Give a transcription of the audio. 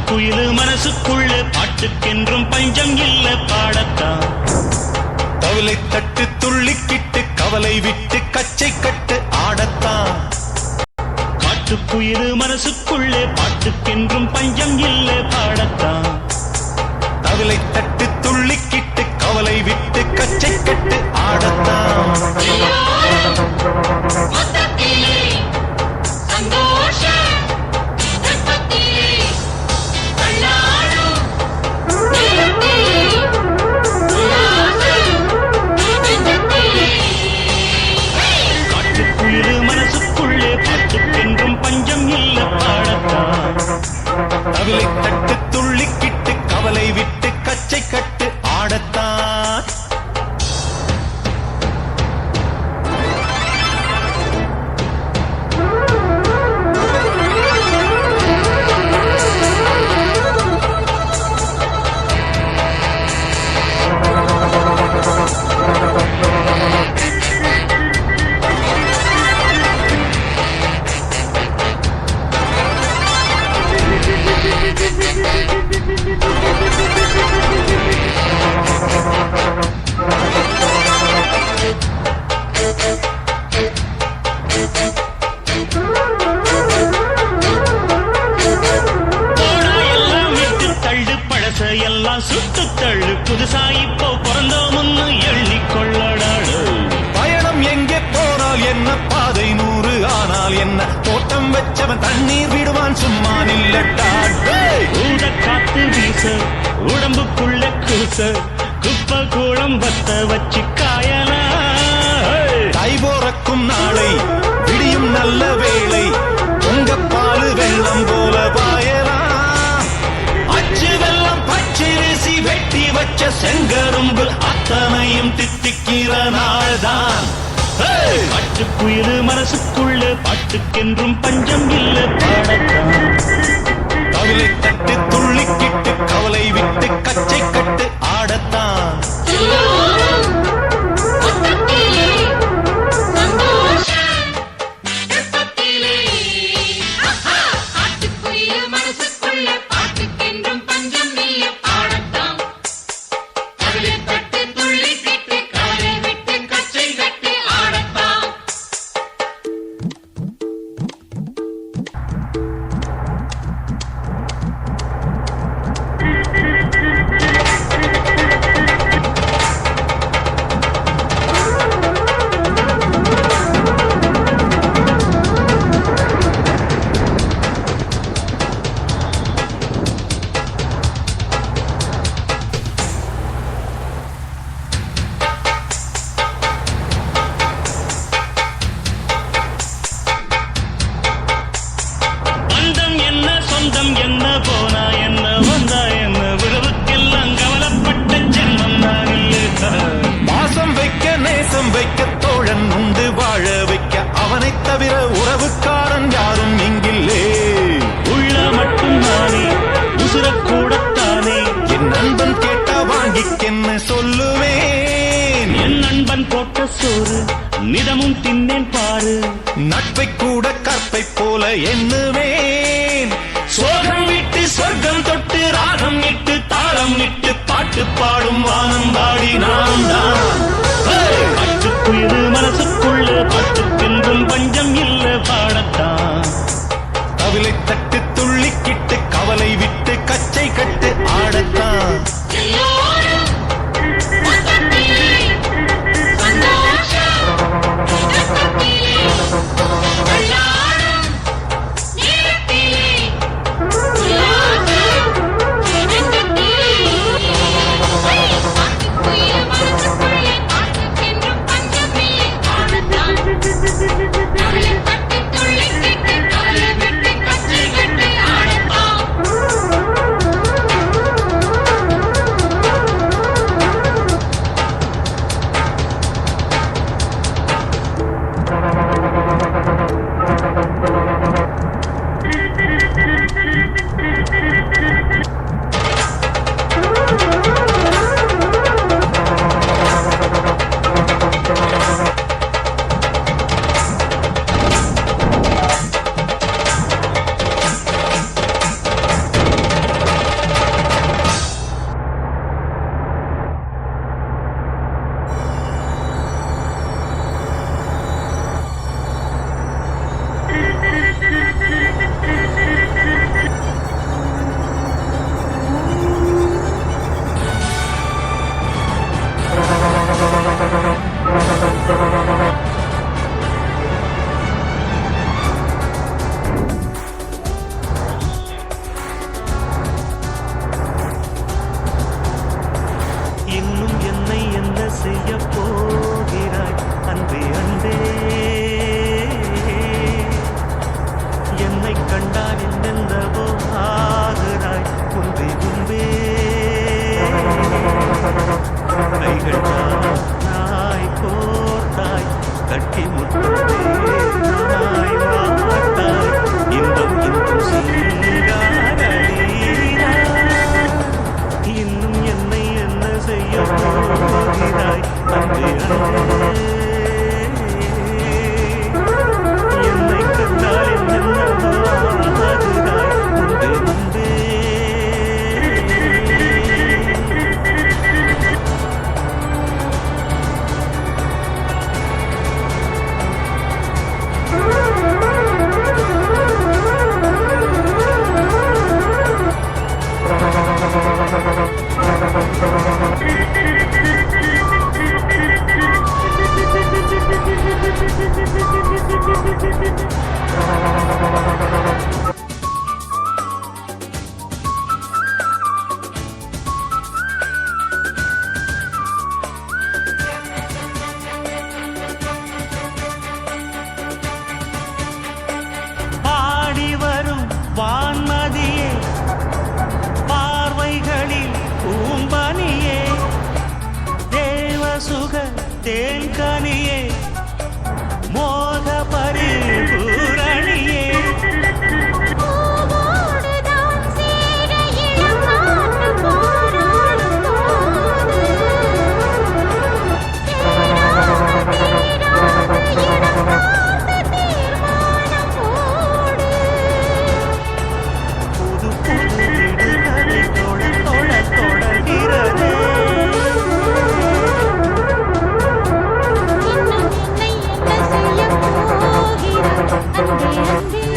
குயிலு மனசுக்குள்ள பாட்டுக்கென்றும் பஞ்சம் இல்ல பாடத்தான். தவளை தட்டு துள்ளிக்கிட்டு கவலை விட்டு கச்சை கட்டு ஆடத்தான். காட்டுக்குயிலு மனசுக்குள்ளே பாட்டுக்கென்றும் பஞ்சம் இல்ல பாடத்தான். தவளை தட்டு துள்ளிக்கிட்டு கவலை விட்டு கச்சை கட்டு ஆடத்தான். தவிலை தட்டு துள்ளிக்கிட்டு கவலை விட்டு கச்சை கட்டு ஆடத்தான். எல்லாம் சுட்டு தள்ளு புதுசா இப்போ பிறந்தோம்னு எண்ணிக்கொள்ளடாடு. பயணம் எங்கே போனால் என்ன, பாதை 100 ஆனால் என்ன, தோட்டம் வச்சவன் தண்ணீர் விடுவான் சும்மா நில்லட்டாடு. ஊத காத்து வீச உடம்புக்குள்ள கூச குப்பை கூடம் வத்த வச்சு காயலா. தை போறக்கும் நாளை விடியும் நல்ல வேளை, உங்க பாலு வெள்ளம் போல பாயலாம். அச்சு வெள்ளம் பச்சரிசி வெட்டி வச்ச செங்கரும்பு அத்தனையும் தித்திக்கிற நாள்தான். காட்டுக்குயிலு மனசுக்குள்ள பாட்டுக்கென்றும் பஞ்சம் இல்ல பாடத்தான். தவிலை தட்டு துள்ளிக்கிட்டு கவலை விட்டு கச்சை கட்டு ஆடத்தான். என்ன போனா என்ன வந்தா என்ன விழவுக்கெல்லாம் கவலைப்பட்ட ஜென்மம் நான் இல்லை. பாசம் வைக்க நேசம் வைக்க தோழன் உண்டு வாழ வைக்க, அவனை தவிர உறவுக்காரன் யாரும் இங்கில்லே. உள்ள மட்டும் நானே உசுரக்கூடத்தானே, என் நண்பன் கேட்டா வாங்கிக்கென்ன சொல்லுவேன். என் நண்பன் போட்ட சோறு நிதமும் தின்னேன் பாரு. நட்பை கூட கற்பை போல எண்ணுவேன். சோகம் விட்டு சொர்க்கம் தொட்டு ராகம் இட்டு தாளம் இட்டு பாட்டு பாடும் வானம் பாடி நான் தான். காட்டுக்குயிலு மனசுக்குள்ள பாட்டுக்கென்றும் பஞ்சம் இல்ல பாடத்தான். தவிலை தட்டு துள்ளிக்கிட்டு கவலை விட்டு கச்சை கட்டு ஆடத்தான். Thank you. அன்பே அன்பே